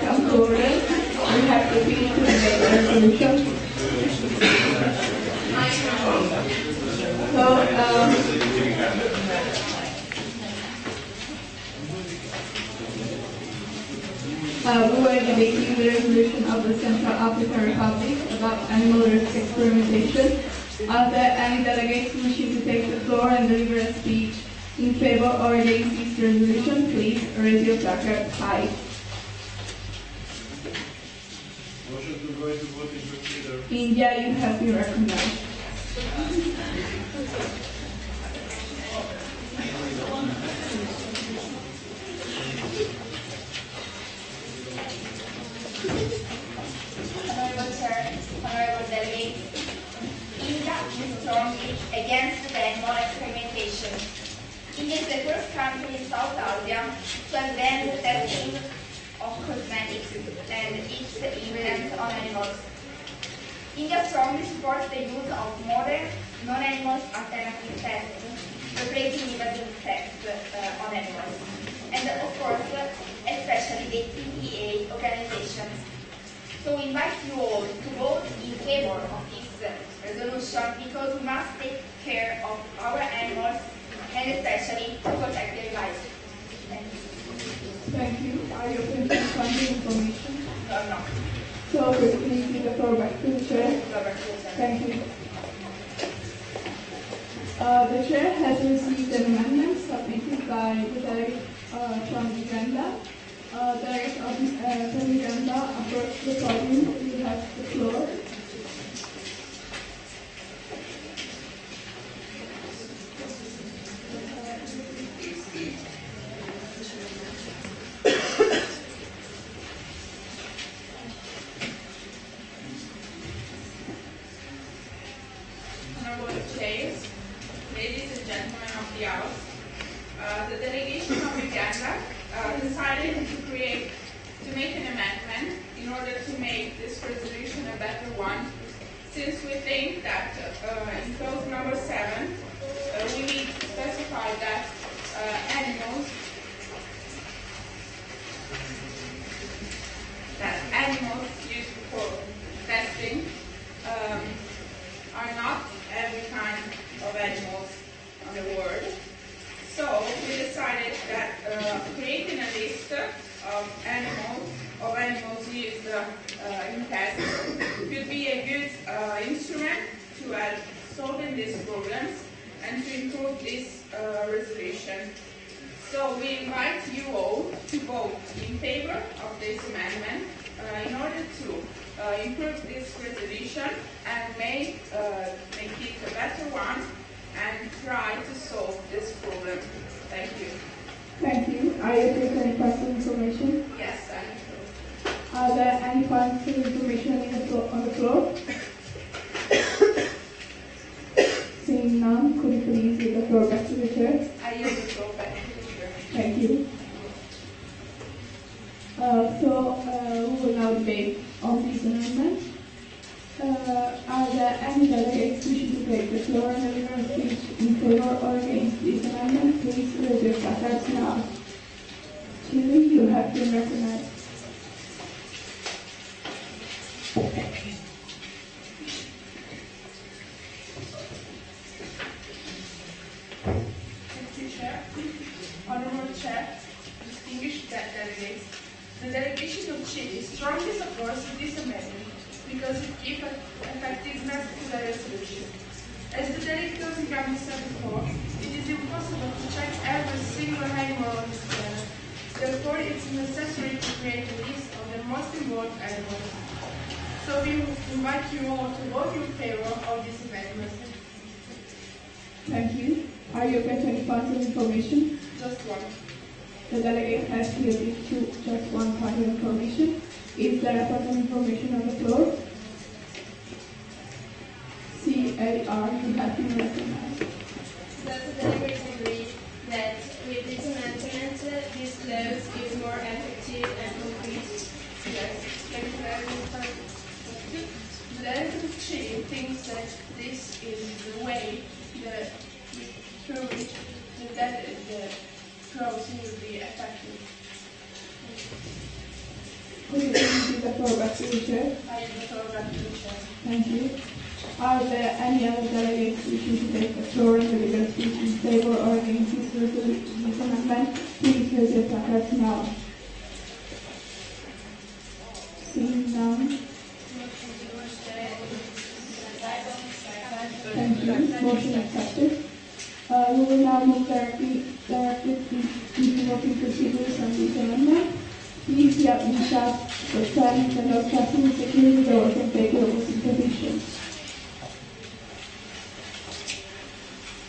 come to order. We have to finish to make a resolution. We were debating the resolution of the Central African Republic about animal risk experimentation. Are there any delegates wishing to take the floor and deliver a speech in favor or against this resolution? Please raise your placard high. Motion to go into voting procedure. India, you have been recognized. Honorable Chair, Honorable Delegates, India is strongly against the animal experimentation. India is the first country in South Asia to have banned the testing of cosmetics and its implant on animals. India strongly supports the use of modern, non-animal alternative tests, replacing invasive tests on animals. And of course, especially the TPA organizations. So we invite you all to vote in favor of this resolution because we must take care of our animals and especially to protect their lives. Thank you. Thank you. Are you open to finding information? No. So please give the floor back to the chair. Thank you. The chair has received an amendment submitted by the delegate from Uganda. Delegate from Uganda, approach the podium. You have the floor. Honorable Chairs, ladies and gentlemen of the House, the delegation of Uganda decided to make an amendment in order to make this resolution a better one, since we think that in clause number 7 we need to specify that animals used for testing are not every kind of animals on the world. So we decided that creating a list of animals used in tests could be a good instrument to help solving these problems and to improve this resolution. So we invite you all to vote in favor of this amendment in order to improve this resolution and make it a better one and try to solve this problem. Thank you. Thank you. Are you taking any points of information? Yes, I'm sure. Are there any points of information on the floor? Seeing none, could you please give the floor back to the chair? I yield the floor back to the chair. Thank you. We will now debate on this amendment. Are there any delegates wishing to take the floor and deliver a speech in favor or against this amendment? Please raise your placards now. Chile, you have been recognized. Thank you, Chair. Honorable Chair, distinguished delegates, the delegation of Chile strongly supports this amendment because it gives effectiveness to the resolution. As the delegate of Uganda said before, it is impossible to check every single animal on this planet. Therefore, it is necessary to create a list of the most involved animals. So we invite you all to vote in favor of this amendment. Thank you. Are you open to any points of information? Just one. The delegate has yielded to just one point of information. Is there a point of information on the floor? CAR, you have been recognized. Does the delegate agree that with this amendment, this laws is more effective and concrete? Yes. Thank you very much. The delegate of Chile thinks that this is the way through which the process will be effective. Could give the floor back to the chair? I give the floor back to the chair. Thank you. Are there any other delegates wishing to take the floor in the legal speech in favor or against this amendment? Please raise your placards now. Seeing none. Thank you. Motion accepted. We will now move directly into voting procedures on this amendment. Please help me start the stand and of passing security doors and take your voting position.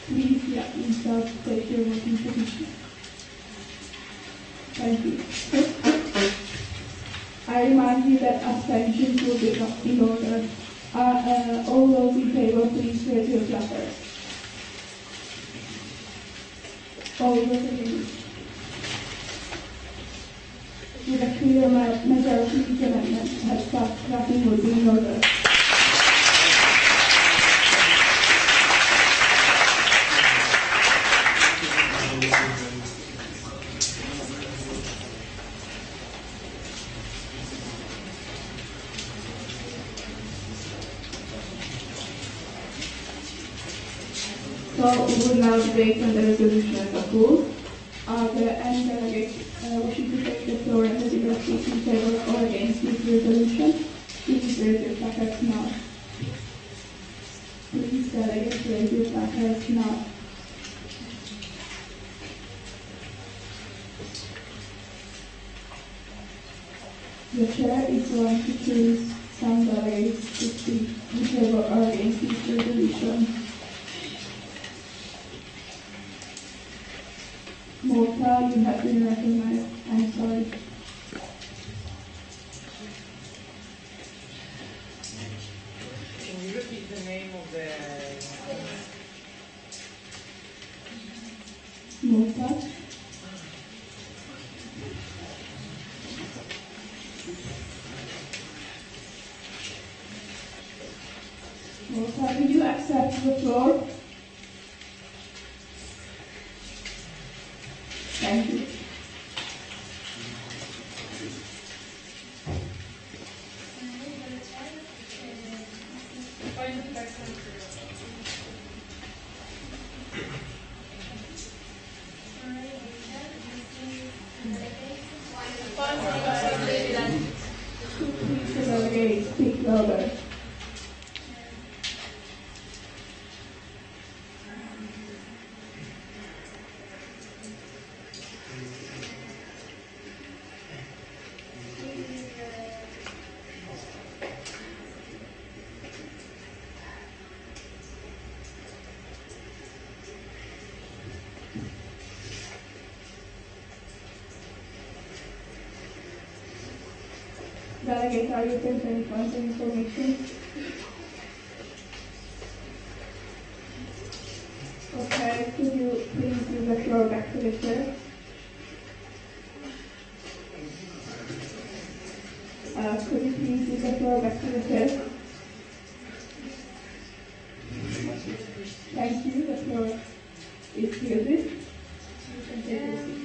Please help me start to take your voting position. Thank you. I remind you that abstentions will be in order. All those in favor, please raise your placards. All those against. With a clear majority, each amendment has passed. Nothing will be in order. So we will now debate on the resolution as a whole. Are there any delegates wishing to take the floor and the speech in favor or against this resolution? Please raise your placards now. Please, delegates, raise your placards now. The chair is going to choose some delegates to speak in favor or against this resolution. Morta, you have been recognized. I'm sorry. Can you repeat the name of the... Morta. Morta, did you accept the floor? Thank you. Please, the delegates, speak louder. Delegates, are you prepared for the information? Okay, could you please give the floor back to the chair? Could you please give the floor back to the chair? Thank you. The floor is yielded. You can take your seat.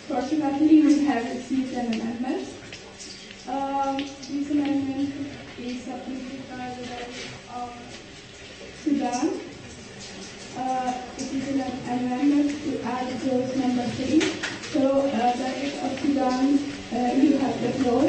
Fortunately, we have received an amendment. This amendment is submitted by the delegates of Sudan. It is an amendment to add clause number 3. So, delegates of Sudan, you have the floor.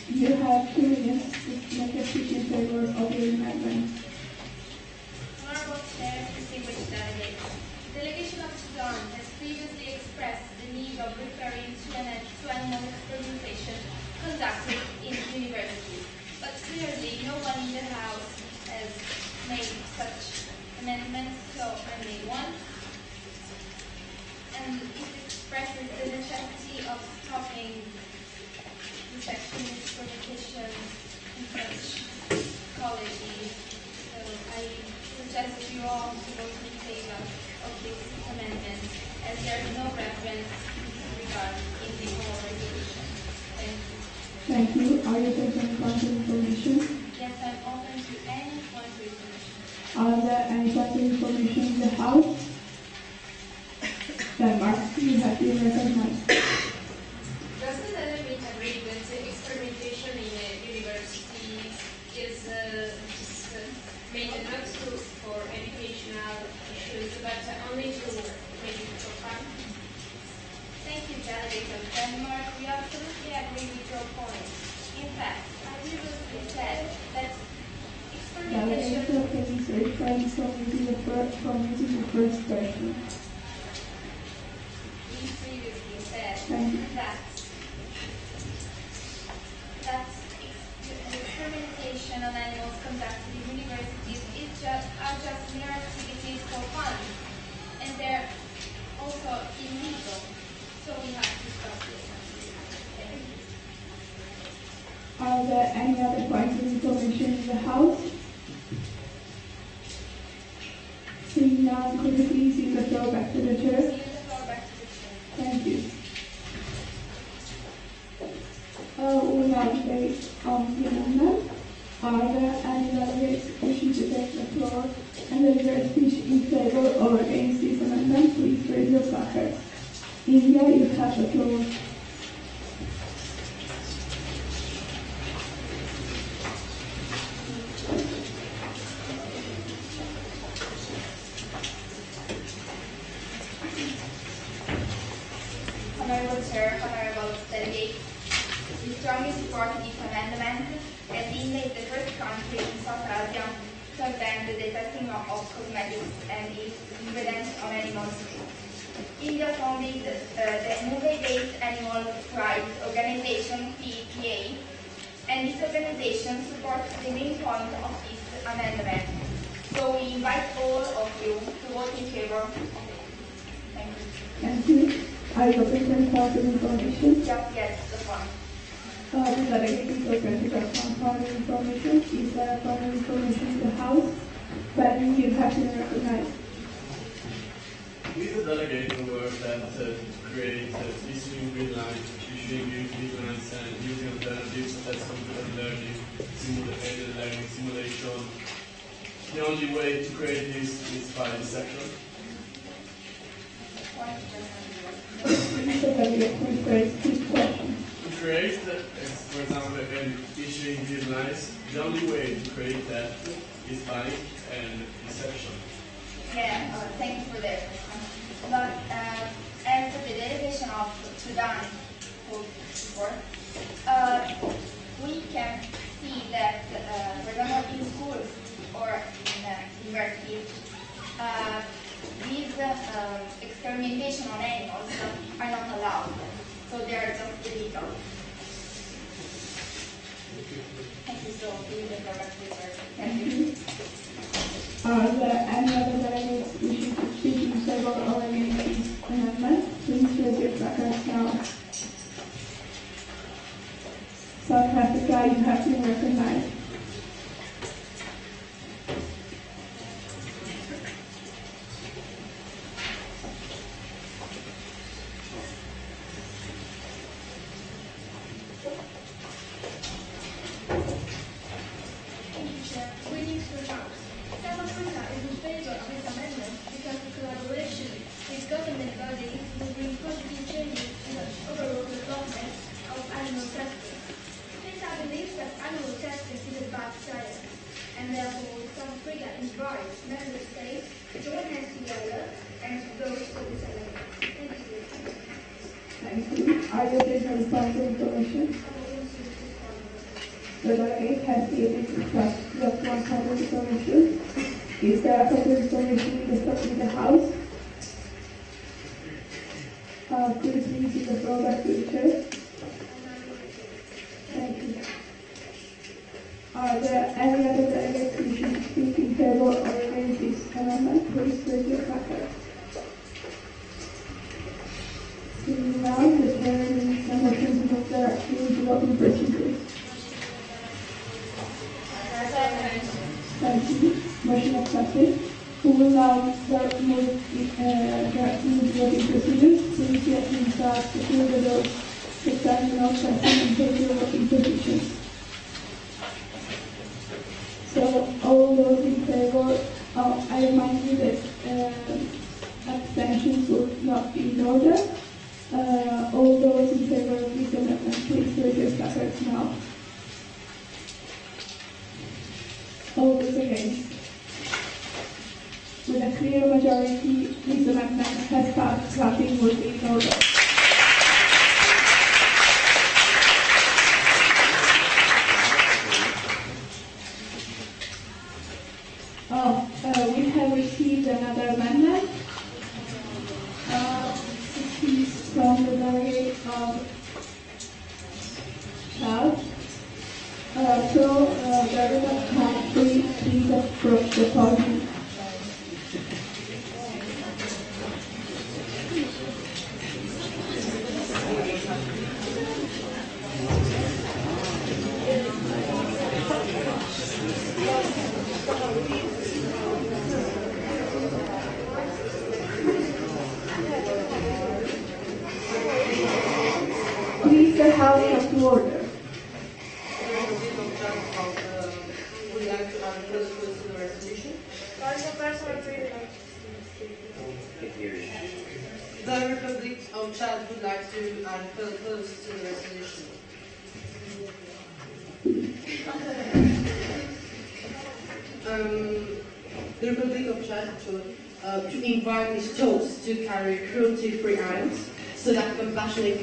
You have 2 minutes favor of the amendment? Honorable Chair, distinguished delegates, the delegation of Sudan has previously expressed the need of referring to animal experimentation conducted in universities, but clearly no one in the House has made such amendments, so I made one, and it expresses the necessity of stopping the sexual experimentation in such colleges. So I suggest you all to vote in favor of this amendment, as there is no reference in this regard in the whole resolution. Thank you. Thank you. Are you taking point of information? Yes, I'm open to any point of information. Are there any point of information in the House? Then Mark, you have been recognized. Does the delegate agree that experimentation in universities is made not for educational issues, but only to make it for fun? Thank you, Delegate of Denmark. We absolutely agree with your point. In fact, I previously said that Delegate experimentation... of Kennedy Search Friends Committee, the first question. We previously said Thank you. that experimentation on animals conducted in universities are just mere activities for fun, and they're also illegal. So we have to stop this. Thank you. Are there any other points of information in the House? Seeing none, could you please use the floor back to the chair? Give the floor back to the chair. Thank you. We now debate on the amendment. Are there any delegates wishing to take the floor and deliver a speech in favor or against this amendment? Please raise your placard. India, you have the floor. Honorable Chair, Honorable Delegate, we strongly support this amendment, as India is the first country in South Asia to ban the testing of cosmetics and its ingredients on animals. India founded the movie-based animal rights organization PETA, and this organization supports the main point of this amendment. So we invite all of you to vote in favor of it. Thank you. Thank you. Are you open to any point of information? Yes, the one. The delegate is open to get point of information. Is there a point of information in the House? Then you have been recognized. We the delegate aware that to create issuing guidelines, issuing new guidelines and using alternatives such as computer learning, simulation. The only way to create this is by dissection. Mr. Delegate, please raise this question. To create, for example, issuing guidelines, the only way to create that is by dissection. Yeah, thank you for that. But as the delegation of Sudan who support, we can see that, for example, in schools or in universities, these experimentation on animals are not allowed, so they are just illegal. Thank you so much. Thank you. Are there any other delegates wishing to speak in favor or against this amendment? Please raise your placards now. South Africa, you have been recognized. Greetings to the House. South Africa is in favor of this amendment because the collaboration with government bodies will bring positive changes in the overall development of animal testing. Since I believe that animal testing is a bad science, and therefore South Africa invites member states to join hands together and to go for this amendment. Thank you. Thank you. Are you taking any point of information? The delegate has stated that just one further information. Is there a further information in the House? Could you please give the floor back to the Chair? Thank you. Are there any other delegates wishing to speak in favor or against this amendment? Please raise your placard. Seeing now, the Chair needs a motion to move directly into voting procedures. Thank you. Motion accepted. We will now move directly into voting procedures. Please let me start to clear the doors to stand in all session and take your voting positions. So, all those in favor, I remind you that abstentions will not be in order. All those in favor of this amendment, please raise your placards now. All those against. With a clear majority, this amendment has passed. Voting will be in order. We have received another amendment. It is from the delegate of South. Delegate of South, please approach the podium. Please, the House has to order. Would you like to add further to the resolution? The Republic of Chad would like to add further to the resolution. The Republic of Chad to invite its tourists to carry cruelty-free items so that compassionate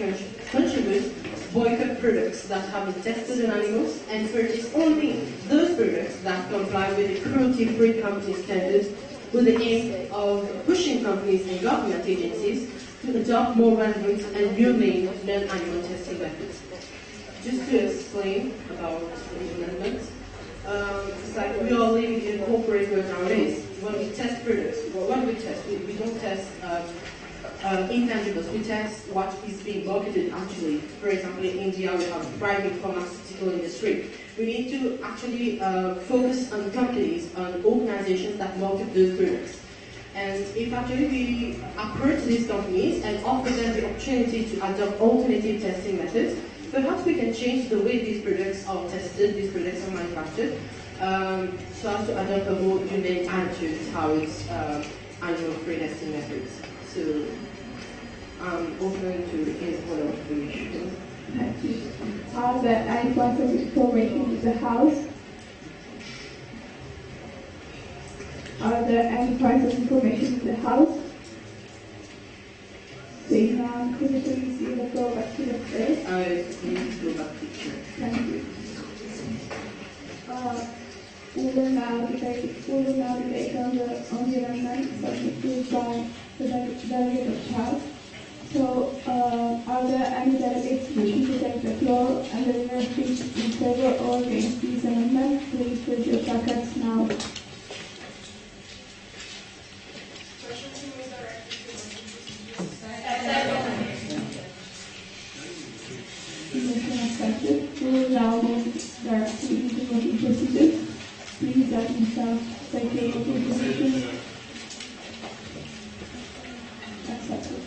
consumers boycott products that have been tested on animals and purchase only those products that comply with the cruelty-free company standards, with the aim of pushing companies and government agencies to adopt more relevant and humane non-animal testing methods. Just to explain about the amendment, it's like we are living in a corporate world nowadays. When we test products, what we test, we don't test intangibles, we test what is being marketed actually. For example, in India we have a private pharmaceutical industry. We need to actually focus on companies, on organizations that market those products. And if actually we approach these companies and offer them the opportunity to adopt alternative testing methods, perhaps we can change the way these products are tested, these products are manufactured, so as to adopt a more humane attitude towards animal-free testing methods. So I'm open to his one of the issues. Thank you. Are there any points of information in the House? Are there any points of information in the House? Seeing none, could you please give the floor back to the Chair? I need to go back to the Chair. Thank you. We will now debate on the amendment submitted by the delegate of Chad. So, are there any delegates wishing to take the floor and deliver speech in favor or against this amendment? Please raise your placards now. Motion accepted. We will now move directly into voting procedures. Please let yourself take your voting position. Accepted.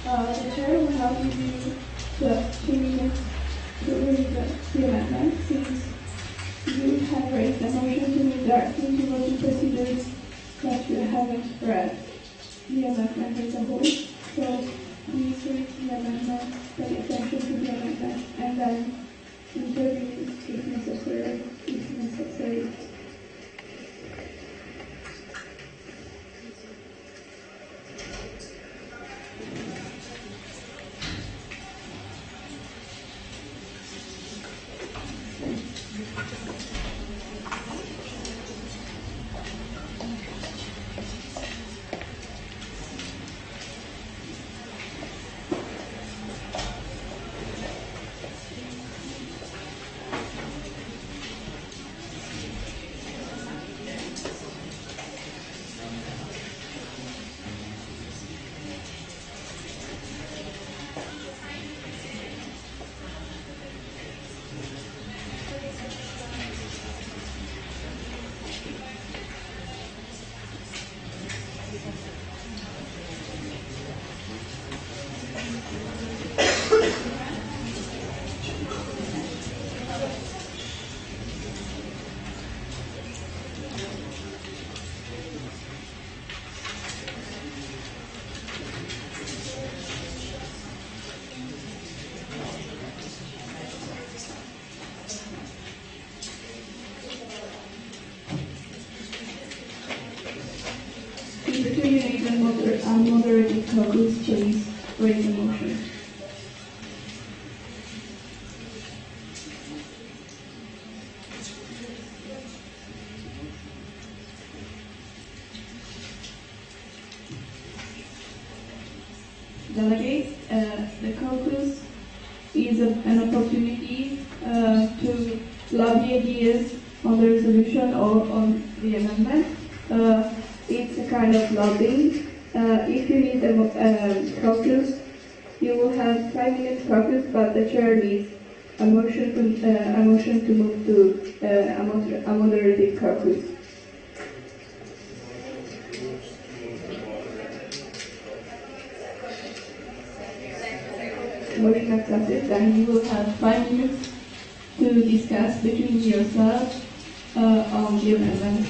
The chair will now give you the 2 minutes to read the amendment, since you have raised a motion to move directly to voting procedures that you haven't read the amendment as a whole. So please read the amendment, pay attention to the amendment, and then intervene if necessary. Moderated caucus, please raise a motion. Delegates, the caucus is an opportunity to lobby ideas on the resolution or on the amendment. It's a kind of lobbying. If you need a caucus, you will have 5 minutes caucus, but the chair needs a motion to move to a moderated caucus. Motion accepted, then you will have 5 minutes to discuss between yourselves on the amendment.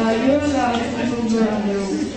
You're allowed to move around the room.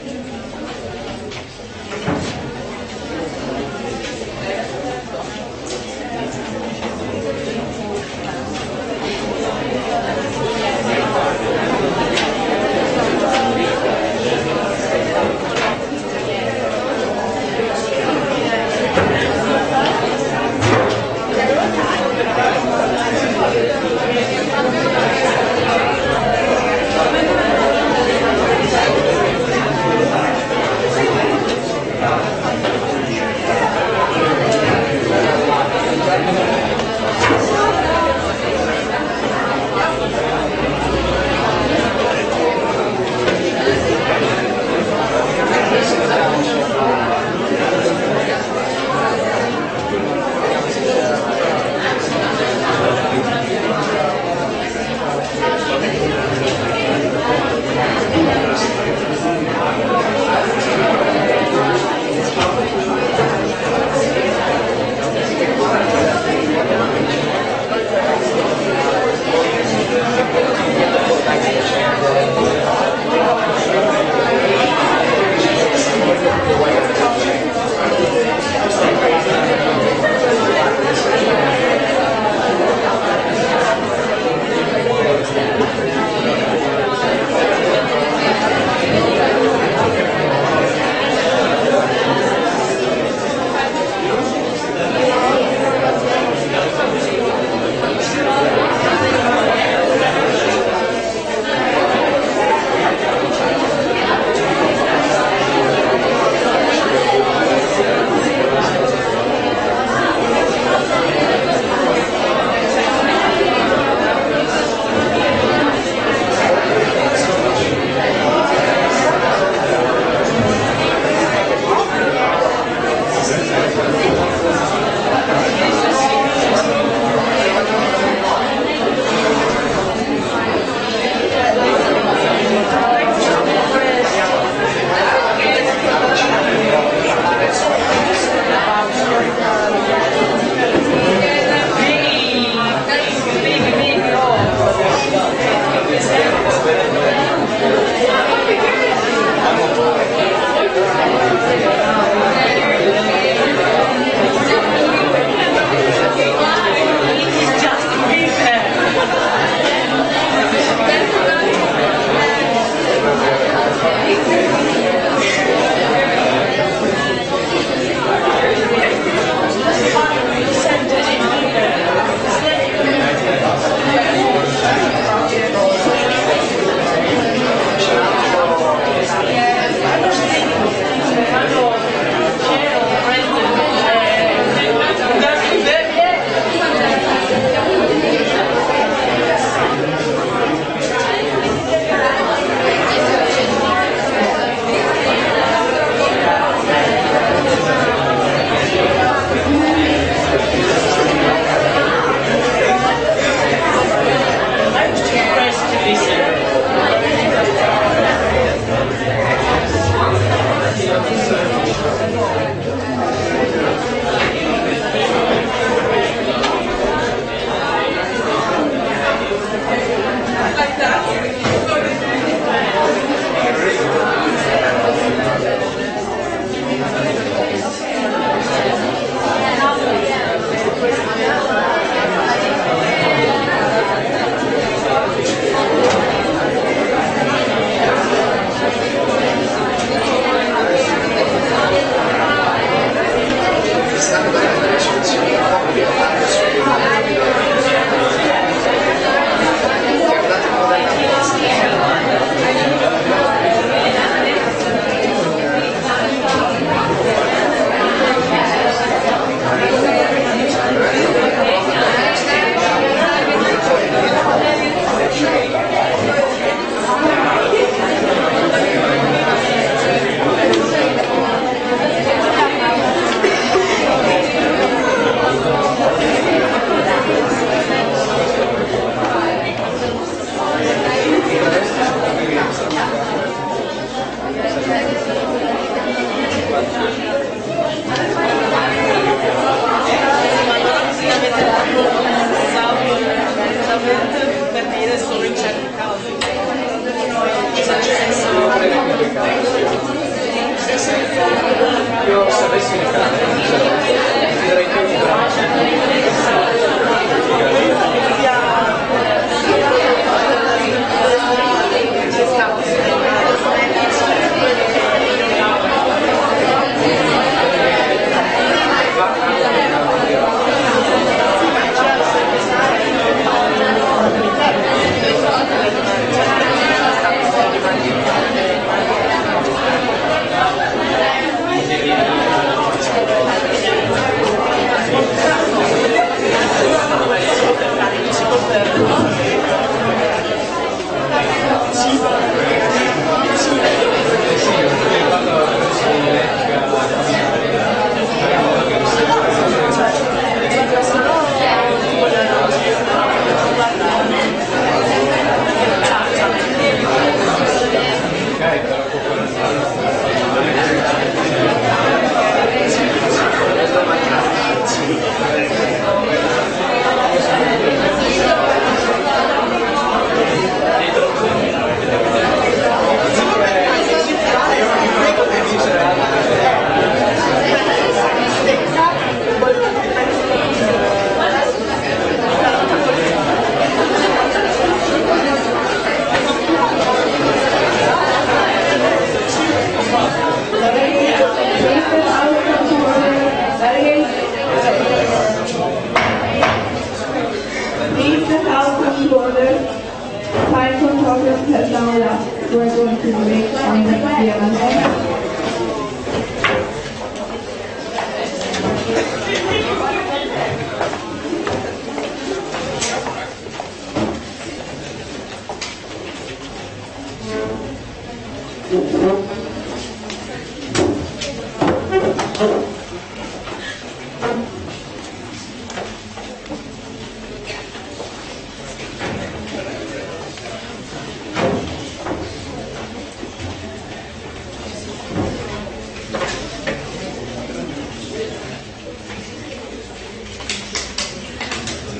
to debate on the amendment?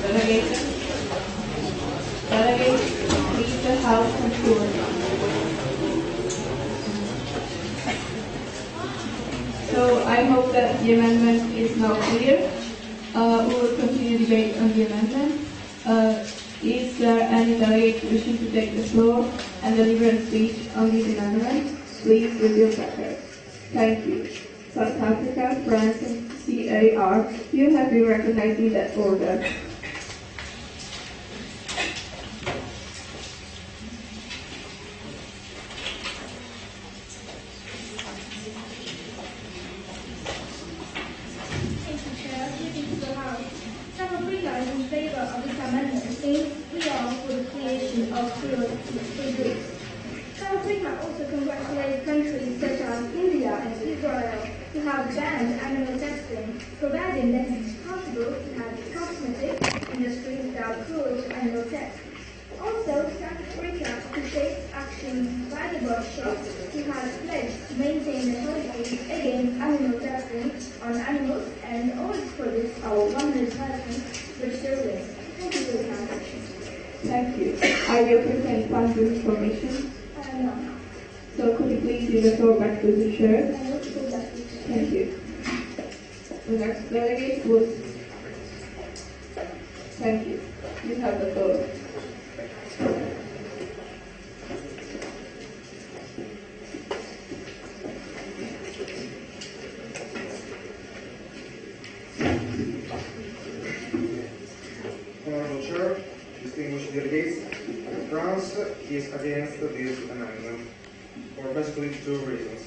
Delegates, leave the House control. So I hope that the amendment is now clear. We will continue debate on the amendment. Is there any delegate wishing to take the floor and deliver a speech on this amendment? Please with your record. Thank you. South Africa, France, and CAR, you have been recognized in that order. PRIMA is in favor of this amendment since we are for the creation of free groups. PRIMA also congratulates countries such as India and Israel who have banned animal testing, providing that it is possible to have cosmetic industry without cruel to animal tests. Also, South Africa appreciates action by the workshop who has pledged to maintain the policy against animal testing on animals and all its products are 100% vegetarian. Thank you for the transaction. Thank you. Are you prepared to find this information? No. So could you please give the floor back to the chair? I will go back to the chair. Thank you. The next delegate was... Thank you. You have the floor. Honorable Chair, distinguished delegates, France is against this amendment for basically two reasons.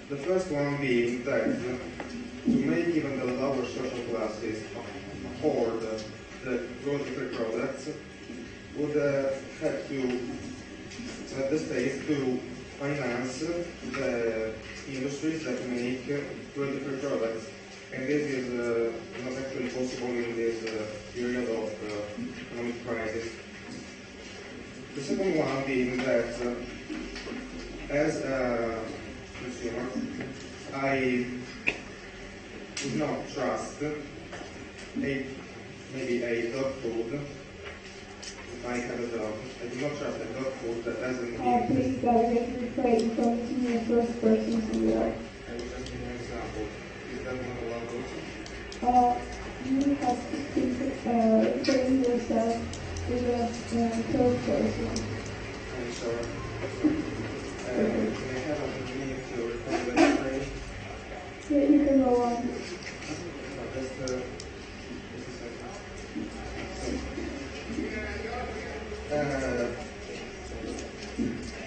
The first one being that to make even the lower social classes afford the cruelty-free products would have to have the state to finance the industries that make cruelty-free products. And this is not actually possible in this period of economic crisis. The second one being that as a consumer, I would not trust maybe a dog food. If I have a dog, I do not trust a dog food that doesn't give... Please delegate refrain from using the first person singular. I will just give an example. Is that one allowed also? You have to speak, frame yourself with a third person. I'm sorry. Can I have a minute to record that phrase? Yeah, you can go on. Just a second.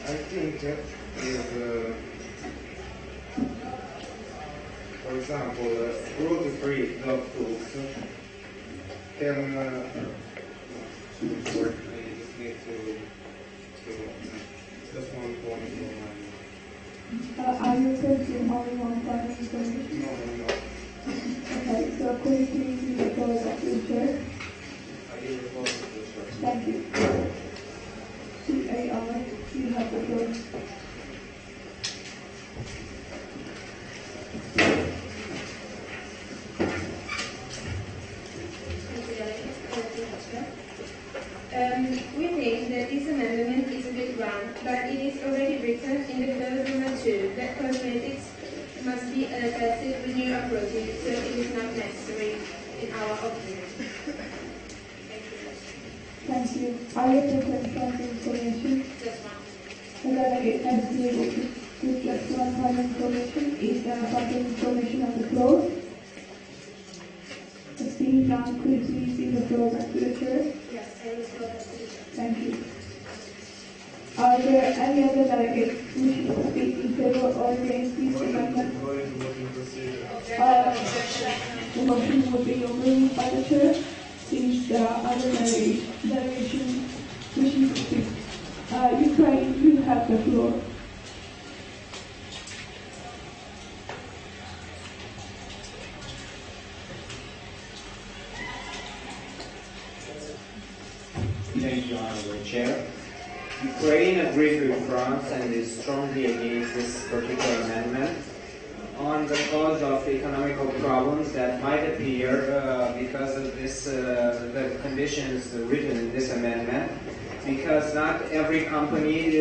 I think is, for example, cruelty-free dog foods can, sorry, I just need to just one point for my... Are you searching only one part of information? No, I'm not. Okay, so could you please use the floor back to the chair? I give the floor to the chair. Thank you. CAR, you have the floor. We think that this amendment is a bit wrong, but it is already written in the third Roman 2 that cosmetics must be tested with new approaches, so it is not necessary in our opinion. Thank you. Are you prepared from the information? Just one. The delegate has been able to give just one part of information. Is there a part of information on the floor? Esteemed John, could you please give the floor back to the chair? Yes, I will go back to the chair. Thank you. Are there any other delegates wishing to speak in favor or against these amendments? The motion will be overruled by the chair since there are other delegations wishing to speak. Ukraine, you have the floor. Thank you, Honorable Chair. Ukraine agrees with France and is strongly against this particular amendment on the cause of economical problems that might appear because of this, the conditions written in this amendment, because not every company,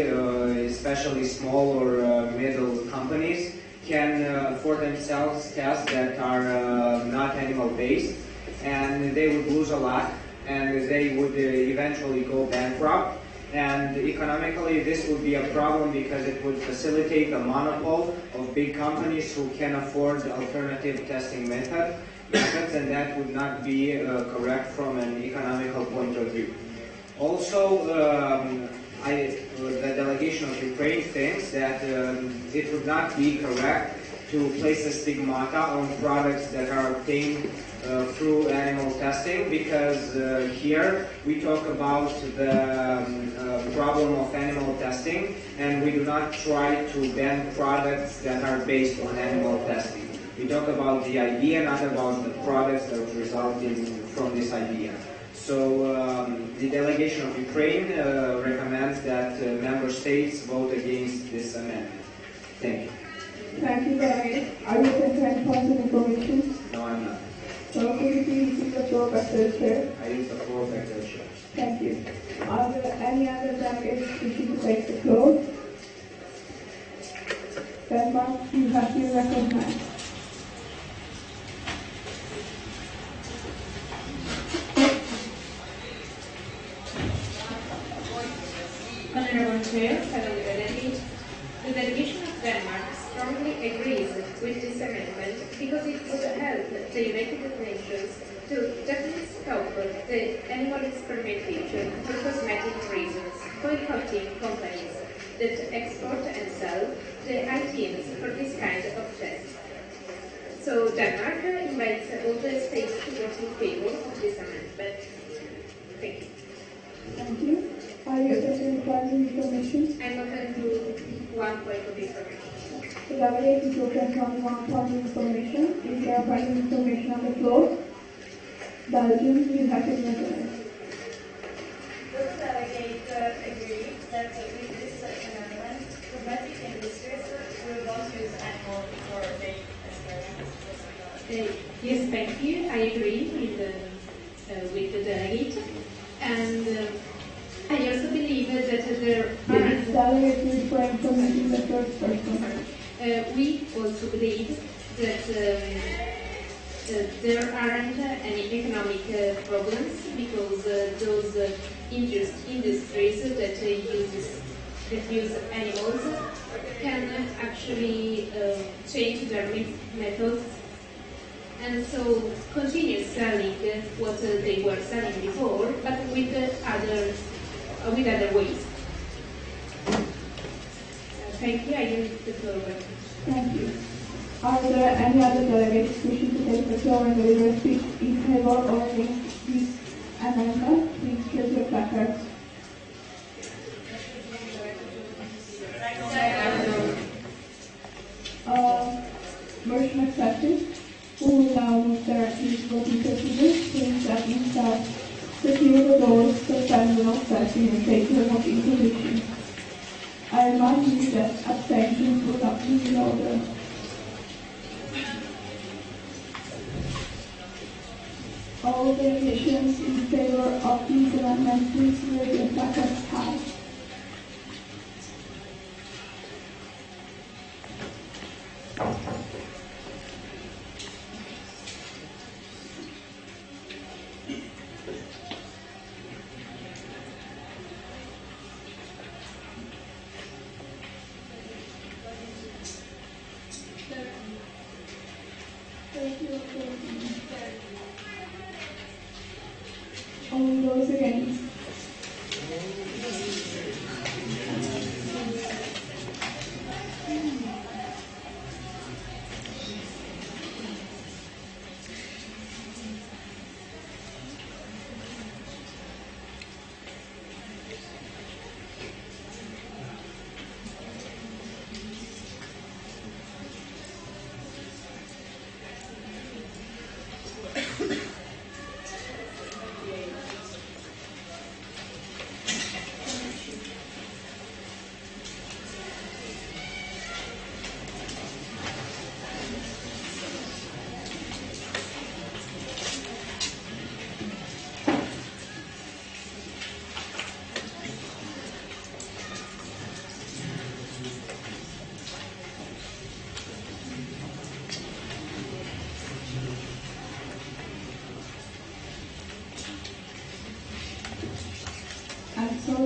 especially small or middle companies, can afford themselves tests that are not animal-based, and they would lose a lot, and they would eventually go bankrupt. And economically, this would be a problem because it would facilitate the monopoly of big companies who can afford alternative testing methods, and that would not be correct from an economical point of view. Also, the delegation of Ukraine thinks that it would not be correct to place a stigmata on products that are obtained through animal testing, because here we talk about the problem of animal testing, and we do not try to ban products that are based on animal testing. We talk about the idea, not about the products that result from this idea. So the delegation of Ukraine recommends that member states vote against this amendment. Thank you. Thank you, Delegate. Are you sent to any points of information? No, I'm not. So could you please use the floor back to the chair? I use the floor back to the chair. Thank you. Are there any other delegates wishing to take the floor? Denmark, you have been recognized. Honorable Chair, fellow delegates, the delegation of Denmark strongly agrees with this amendment because it would help the United Nations to definitely stop the animal experimentation for cosmetic reasons, boycotting companies that export and sell the items for this kind of tests. So Denmark invites all the states to vote in favor of this amendment. Thank you. Thank you. Are you open to points of information? I'm open to one point of information. The delegate is open to only one point of information. Is there a point of information on the floor? Belgium, you have been recognized. Does the delegate agree that with this amendment, cosmetic industries will not use animal for their experiments? Yes, thank you. I agree with the delegate, and I also believe that there are. Delegate is referring to me in the third person. We also believe that there aren't any economic problems because those industries that use animals can actually change their methods and so continue selling what they were selling before, but with other ways. Thank you. I use the floor back. Thank you. Are there any other delegates wishing to take the floor and deliver a speech in favor or against this amendment? Please place your placards. Motion accepted. We will now move directly to voting procedures. Please that inside secure the doors so that will not testing and take your voting position. I remind you that abstentions will not be in order. All delegations in favor of these amendments, please raise your placards high. All those against.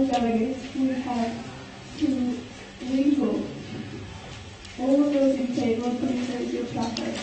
the delegates will have to re-vote. All of those in favor, please raise your placard.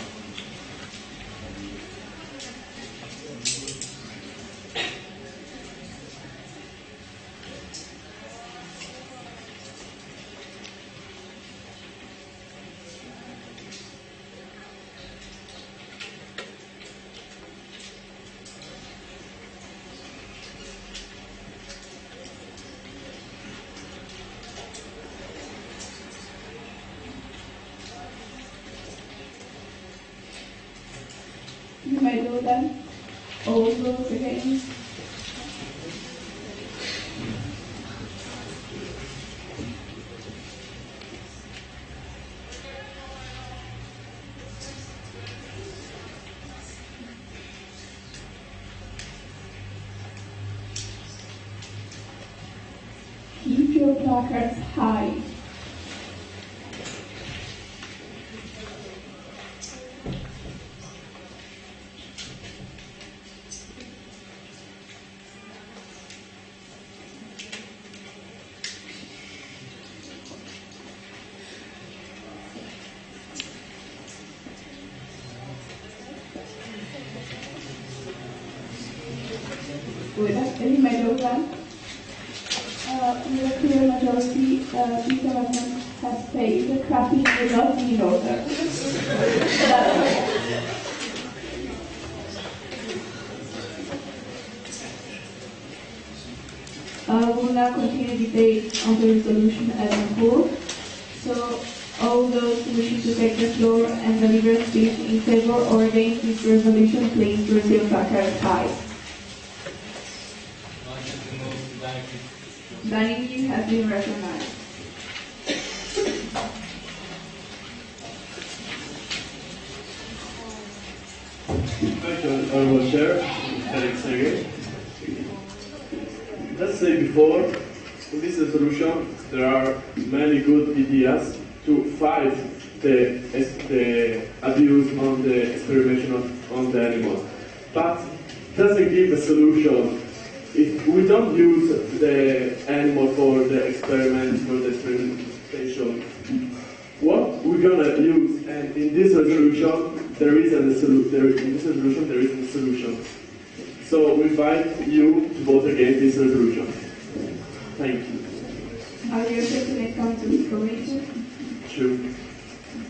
You may do them. All those against. Keep your placards high. With a medal with a clear majority, this amendment has failed. The clapping will not be in order. We will now continue debate on the resolution as a whole. So, all those wishing to take the floor and deliver a speech in favor or against this resolution, please raise your placard high. Dining, you have been recognized. Thank you, Honorable Chair. Thanks again. Let's say before, in this resolution, there are many good ideas to fight the abuse on the experimentation on the animals. But it doesn't give a solution. If we don't use the animal for the experiment, for the experimentation, what we're gonna use? And in this resolution, there isn't a solution. So we invite you to vote against this resolution. Thank you. Are you okay when it comes to information? Sure.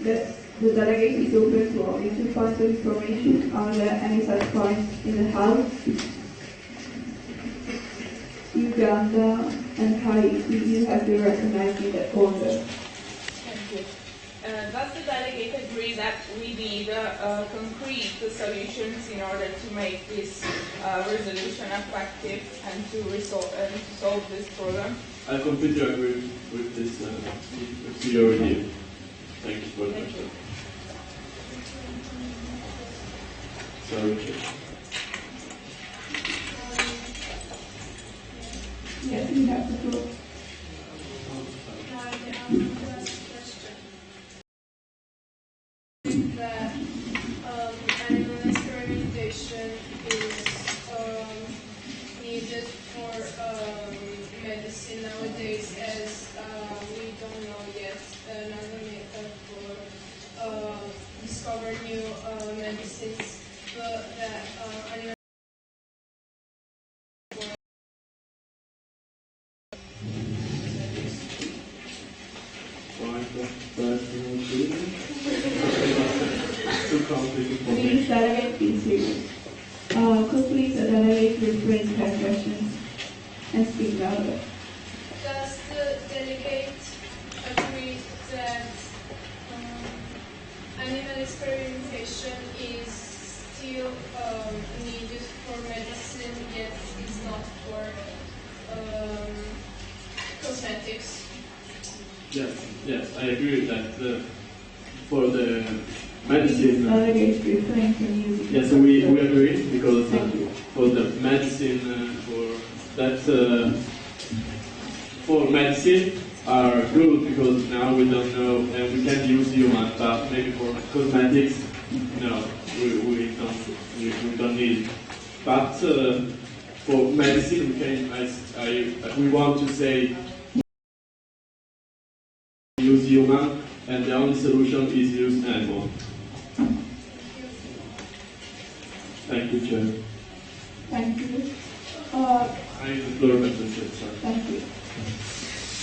The delegate is open to only 2 points of information. Are there any such points in the House? Uganda and Haiti, you have been recognized in that order. Thank you. Does the delegate agree that we need concrete solutions in order to make this resolution effective and to solve this problem? I completely agree with this with your idea. Thank you for the question. Sorry. Yes, you have the floor. That animal experimentation is needed for medicine nowadays, as we don't know yet another method for discover new medicines, but that animal Please, delegate, please serious. Could please the delegate rephrase her questions and speak louder? Does the delegate agree that animal experimentation is still needed for medicine, yet it's not for cosmetics? Yes, I agree with that. For the medicine, Delegate refrain from using. yes, we agree because for the medicine, for medicine are good because now we don't know and we can't use human, but maybe for cosmetics, no, we don't need it. But for medicine, we want to say use human, and the only solution is use animal. Thank you, Chair. Thank you. I use the floor back to the Chair, sorry. Thank you.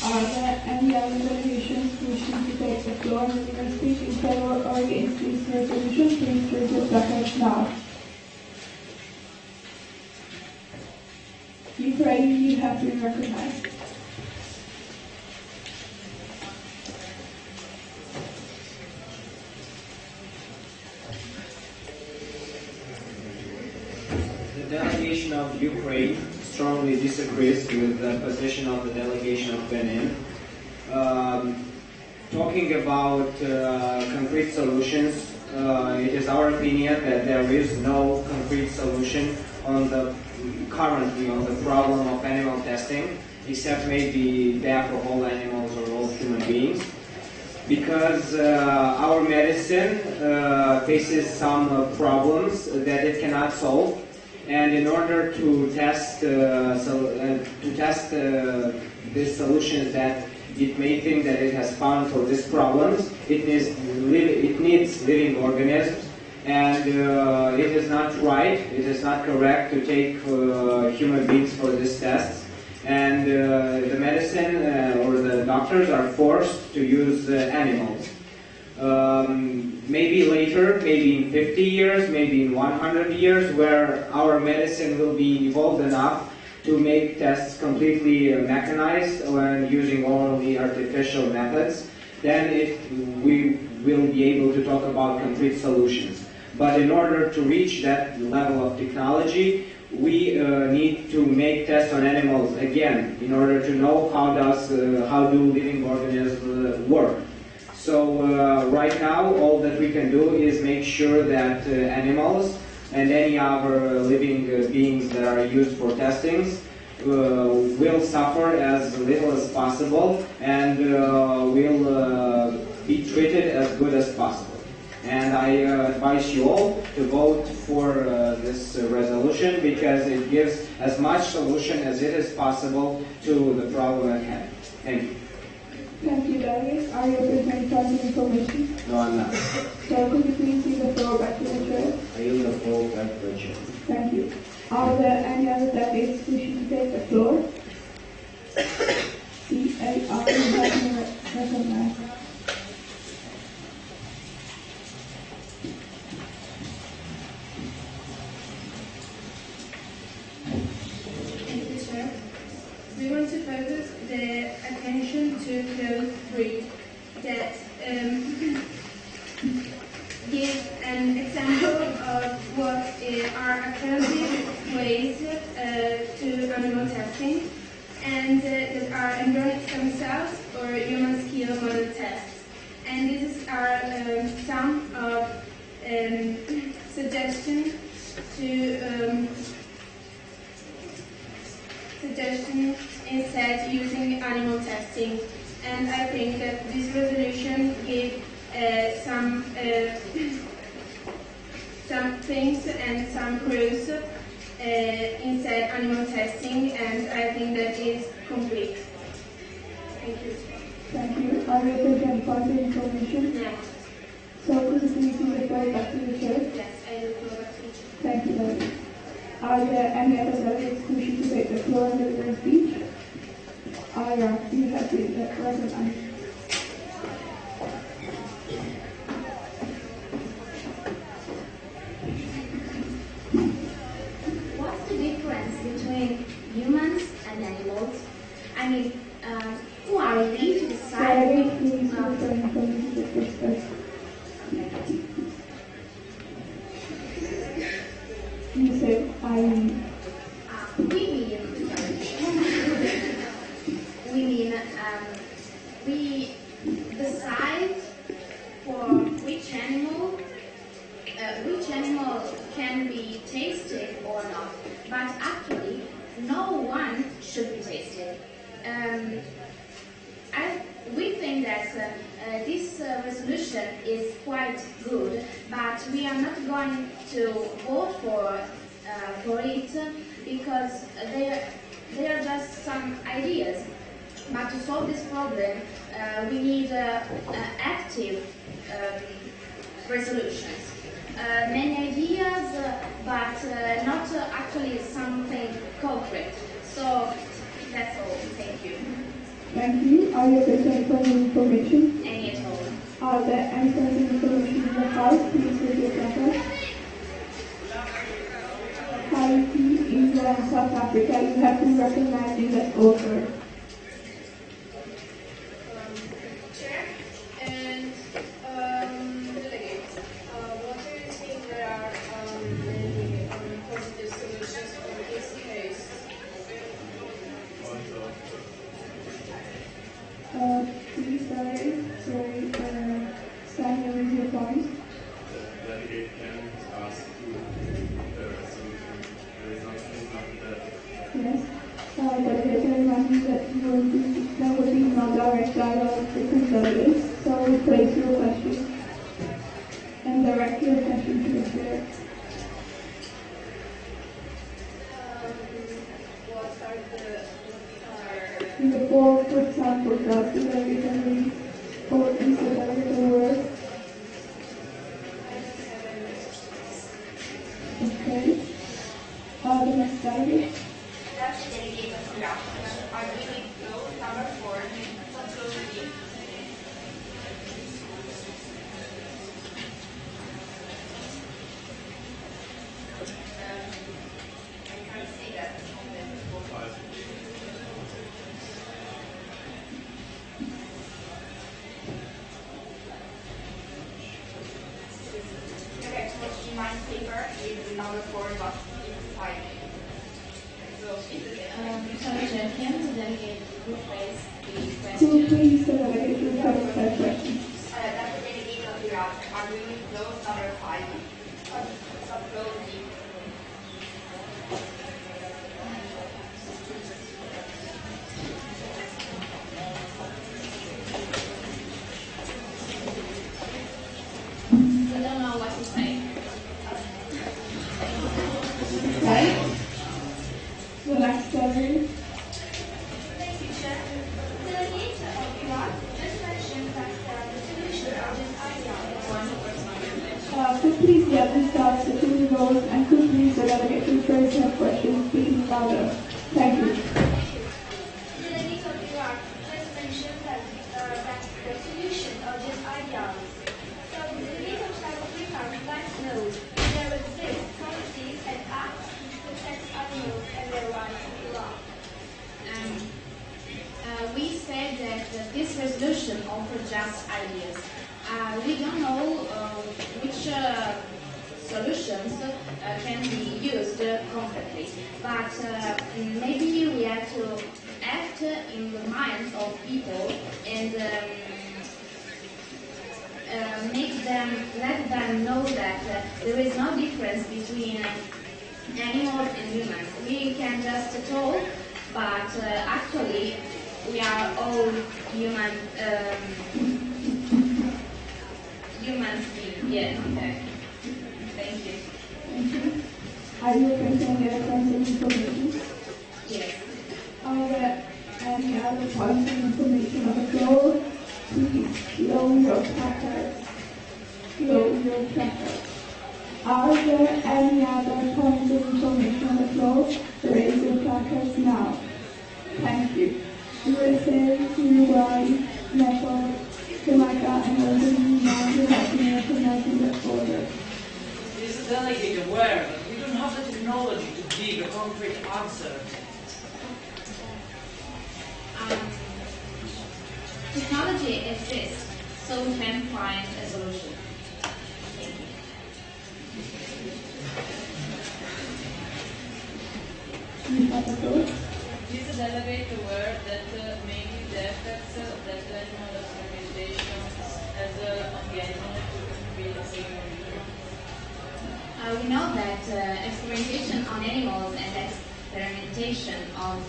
Are there any other delegations wishing to take the floor and speak in favor or against this resolution? Please raise your brackets now. If ready, you have been recognized. The delegation of Ukraine strongly disagrees with the position of the delegation of Benin. Talking about concrete solutions, it is our opinion that there is no concrete solution currently on the problem of animal testing, except maybe death of all animals or all human beings, because our medicine faces some problems that it cannot solve. And in order to test these solutions that it may think that it has found for these problems, it needs living organisms, and it is not right, it is not correct to take human beings for these tests. And the medicine or the doctors are forced to use animals. Maybe later, maybe in 50 years, maybe in 100 years, where our medicine will be evolved enough to make tests completely mechanized and using only artificial methods, then we will be able to talk about concrete solutions. But in order to reach that level of technology, we need to make tests on animals again in order to know how do living organisms work. So right now, all that we can do is make sure that animals and any other living beings that are used for testings will suffer as little as possible and will be treated as good as possible. And I advise you all to vote for this resolution because it gives as much solution as it is possible to the problem at hand. Thank you. Thank you, Darius. Are you prepared for the information? No, I'm not. So could you please give the floor back to the chair? I yield the floor back to the chair. Thank you. Are there any other delegates wishing to take the floor? C.A.R. recognized. Thank you, sir. We want to focus the attention to clause 3 that gives an example of what are alternative ways to animal testing and that are embryonic stem cells or human scale model tests. And these are some of suggestions instead using animal testing. And I think that this resolution gives some things and some proofs instead animal testing, and I think that is complete. Thank you. Thank you. Are you prepared for the information? Yes. So could you please give the floor back to the chair? Yes, I will go back to you. Thank you, Darius. Are there any other delegates wishing to take the floor under their speech? Ira, you have been recognized. What's the difference between humans and animals? I mean, who are we to decide? You said we decide for which animal can be tasted or not. But actually, no one should be tasted. We think that this resolution is quite good, but we are not going to vote for it because they are just some ideas. But to solve this problem, we need active resolutions. Many ideas, but not actually something concrete. So that's all. Thank you. Thank you. Are you prepared for any information? Any at all. Are there any further information in the house? Please raise your hand. Haiti, India, and South Africa, you have been recognized in that order. Chair and delegates, what do you think there are any positive solutions for this case? Please, sorry, stand here with your point. The delegate can ask to the solution. There is nothing that. Yes. Delegate, I remind you that there will be no direct dialogue between delegates, so place your question and direct your question to the chair. In the board, for example, does the delegate agree or is the delegate aware? Okay. The next delegate. That's the delegate of the afternoon. I really go number 4, control D. I can't see that on the board. Okay, so in my paper is number 4 but inside. So it's the same. Sorry, Chair, can the delegate rephrase the So question? please, the delegate will cover that question. That's the delegate of Iraq. I'm really close number 5. Upload the I don't know what to say. Right? The next delegate. Thank you, Chair. The delegate of Iraq just mentioned that the solution of this idea Could please the other start the two rows and could please the delegate rephrase their question speaking louder. Thank you. The delegate of Iraq just mentioned that the solution of this idea. So the delegate of South Africa would like to know if there exist policies and acts which protect animals and their rights in Iraq. We said that this resolution offered just ideas. We don't know which solutions can be used concretely, but maybe we have to act in the minds of people and let them know that there is no difference between animals and humans. We can just talk, but actually we are all human beings. Yeah, okay. Thank you. Thank you. Are you presenting electronic information? Yes. Are there any other points of information on the floor? Please lower your placard. Lower your placard. Are there any other points of information on the floor? Raise your placards now. Thank you. USA, Uruguay, Nepal, Jamaica, and other now you have been recognized in that order. Is the delegate aware that we don't have the technology to give a concrete answer? Technology exists, so we can find a solution. Thank you. You have the floor. Is the delegate aware that maybe the effects that animal experimentation has on the animal could be the same on human? We know that experimentation on animals and experimentation of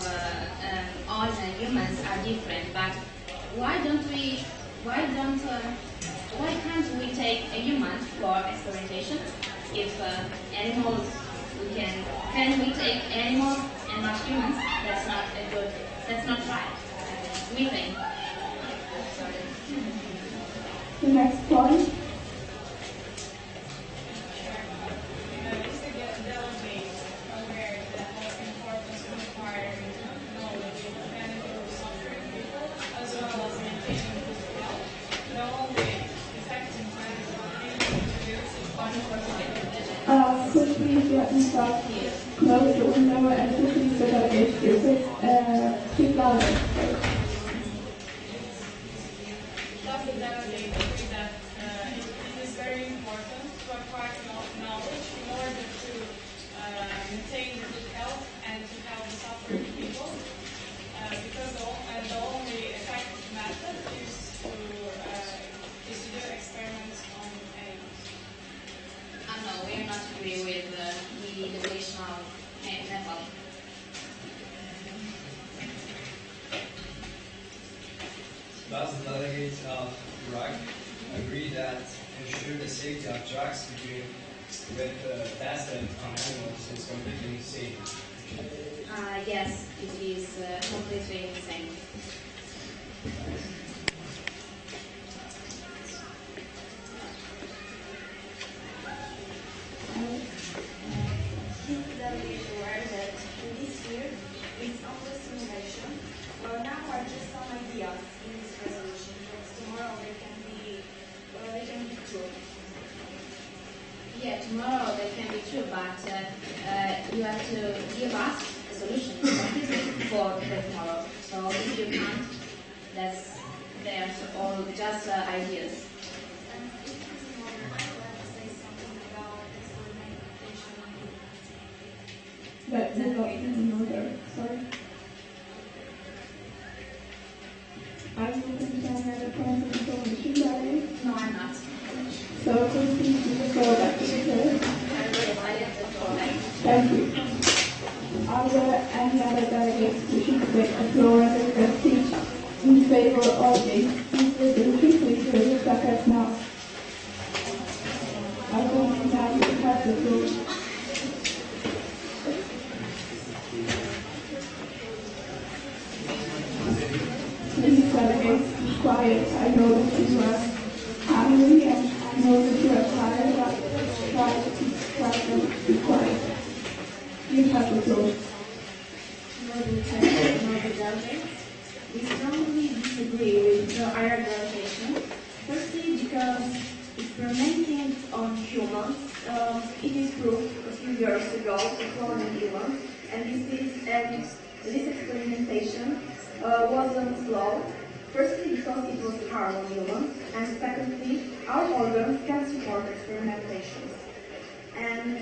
on humans are different, but why can't we take a human for experimentation if animals Can we take animals and not humans? That's not right. We think. The next point. Could you please let me start close the window and please the delegate speak louder? Does the delegate agree that it is very important to acquire knowledge in order to maintain the good health and to help the suffering people? Because the only effective method is to do experiments on animals. No, we are not agree with the educational method. Does the delegate of Iraq agree that ensure the safety of drugs with tested on animals is completely insane? Yes, it is completely insane. Is the delegate aware that in this year, it's only simulation? Well, now are just some ideas in this resolution, but tomorrow they can be true. Yeah, tomorrow they can be true, but you have to give us a solution for tomorrow. So if you can't, they're all just ideas. That will not be another. Sorry. Are you looking for another point of information, Gary? No, I'm not. So could you please do the floor back to the chair? Thank you. Are there any other delegates wishing to take the floor and express speech in favor of this resolution? Please raise your placards now. I will now have the floor. Please, delegates, be quiet. I know that you are angry and I know that you are tired, but try to be quiet. You have the floor. Noble Chair, noble delegates, we strongly disagree with the argumentation. Firstly, because experimenting on humans, it is proved a few years ago to cloning humans, and this experimentation wasn't flawed. Firstly, because it was hard on humans, and secondly, our organs can support experimentation. And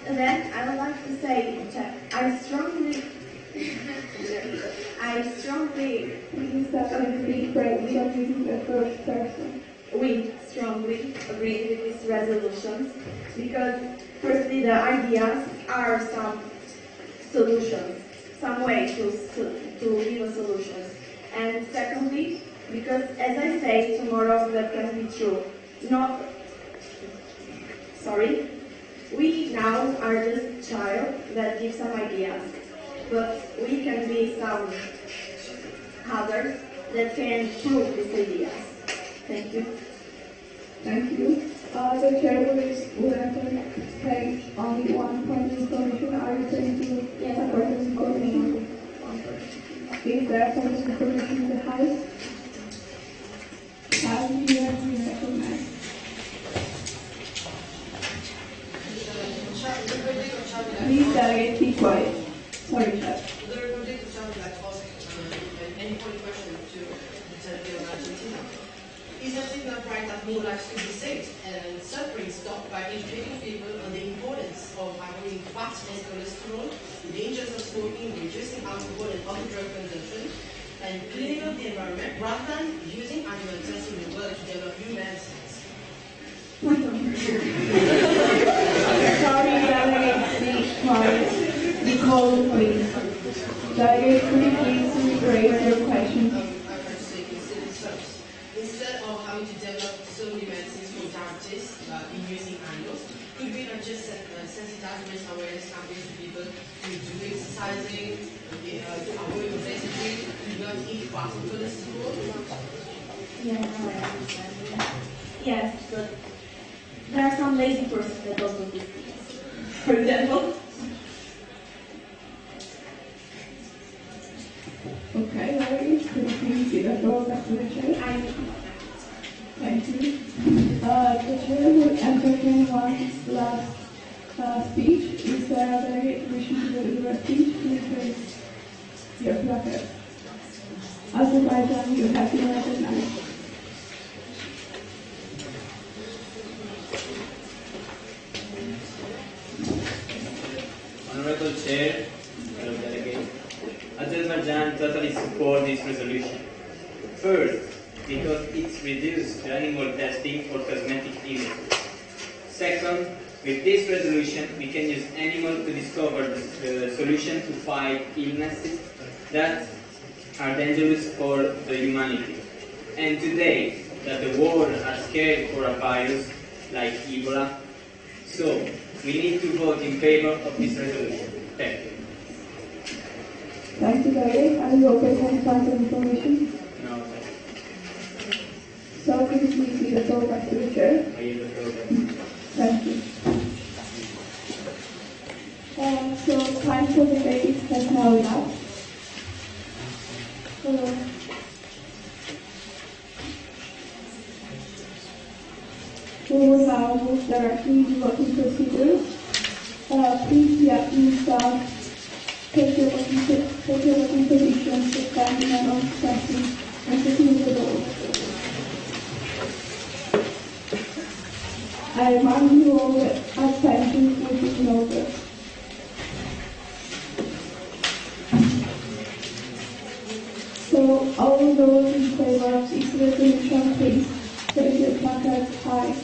then I would like to say that I strongly we strongly agree with these resolutions because firstly the ideas are some solutions, some way to give a solution. And secondly, because as I say, tomorrow that can be true. We now are just child that give some ideas, but we can be some others that can prove these ideas. Thank you. Thank you. The chair will take only one point of information. Are you saying to support this information? Is there point of information in the House? Have you recognized? Please, delegate, be quiet. Sorry, Chair. Any question to the Secretary of Argentina? Isn't it not right that more lives could be saved and suffering stopped by educating people on the importance of avoiding fat and cholesterol, the dangers of smoking, reducing alcohol and other drug consumption, and cleaning up the environment rather than using animal tests in the world to develop new medicines? Sorry, delegate, be quiet. Be cold, please. Delegate, could you please rephrase your question? Instead of having to develop so many medicines for diabetes in using animals, could be not just sensitizing awareness campaigns to people to do exercising, to avoid obesity, to not eat fast food at school. Yeah, no, I understand. Yes, but there are some lazy persons that also do things. For example. Okay, Larry, could you please give the floor back to the chair? Thank you. The chair will entertain one's last speech. Is there a very wishing to deliver a speech? Please raise your placard. Azerbaijan, you have been recognized. Honorable Chair, fellow delegates, Azerbaijan totally supports this resolution. First, because it's reduced the animal testing for cosmetic industry. Second, with this resolution, we can use animals to discover the solution to fight illnesses that are dangerous for the humanity. And today, that the world are scared for a virus like Ebola, so we need to vote in favor of this resolution. Thank you. Thank you, Larry. Are you open to any further information? No, so could you please leave the floor back to the chair? I yield the floor back. Thank you. So time for the debate has now elapsed. We will now move directly to voting procedures. Please, the acting staff, take your voting positions to stand in an obstruction and to close the door. I remind you all that abstentions will be noted. So, all those in favor of this resolution, please raise your placards high.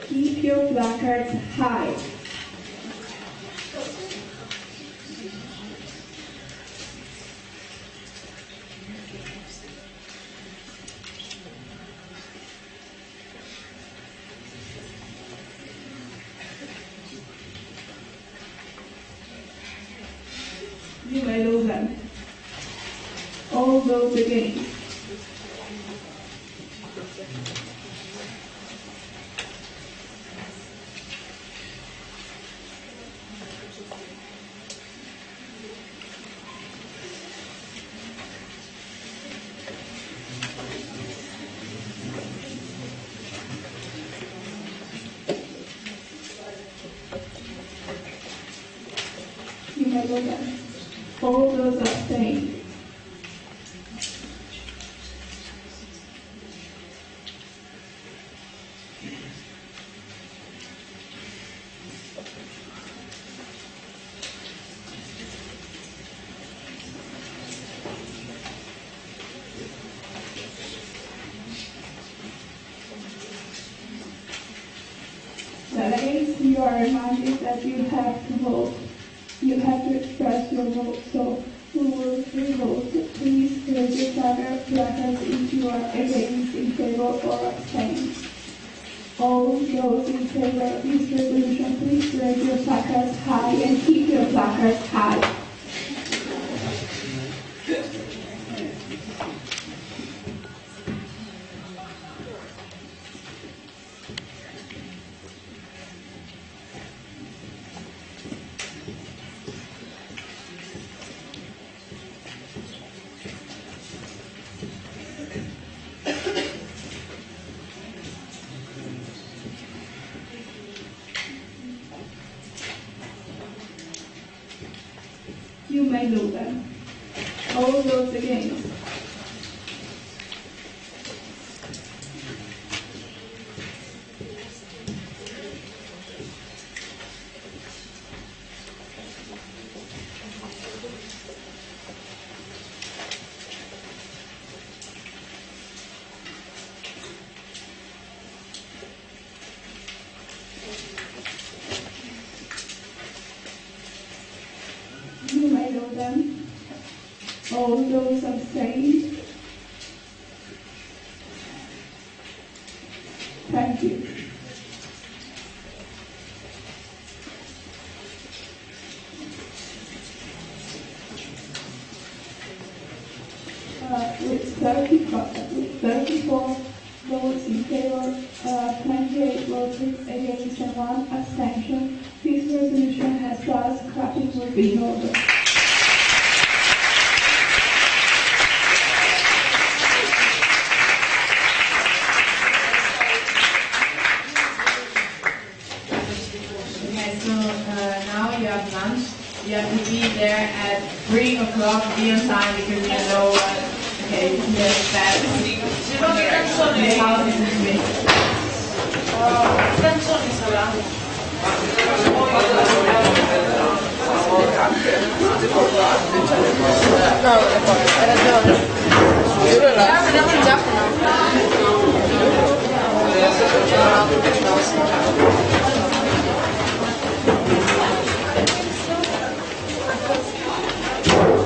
Keep your placards high. You may lose them. All those against. You may lose them. All those abstain. Delegates, you are reminded that you have to vote. You have to express your vote, so who will vote? Please raise your placards if you are against, in favor, or abstain. All those in favor of this resolution, please raise your placards high and keep your placards high. You may lose them. All those against. All those abstained? Thank you. With 34 votes in favor, 28 votes against, and 1 abstention, this resolution has passed. Clapping will be in order. Okay, so now you have lunch. You have to be there at 3 o'clock, be on time because you know okay, there's that. The house is in the Canzoni saranno. No, hai ragione. Vediamo il Giacomo.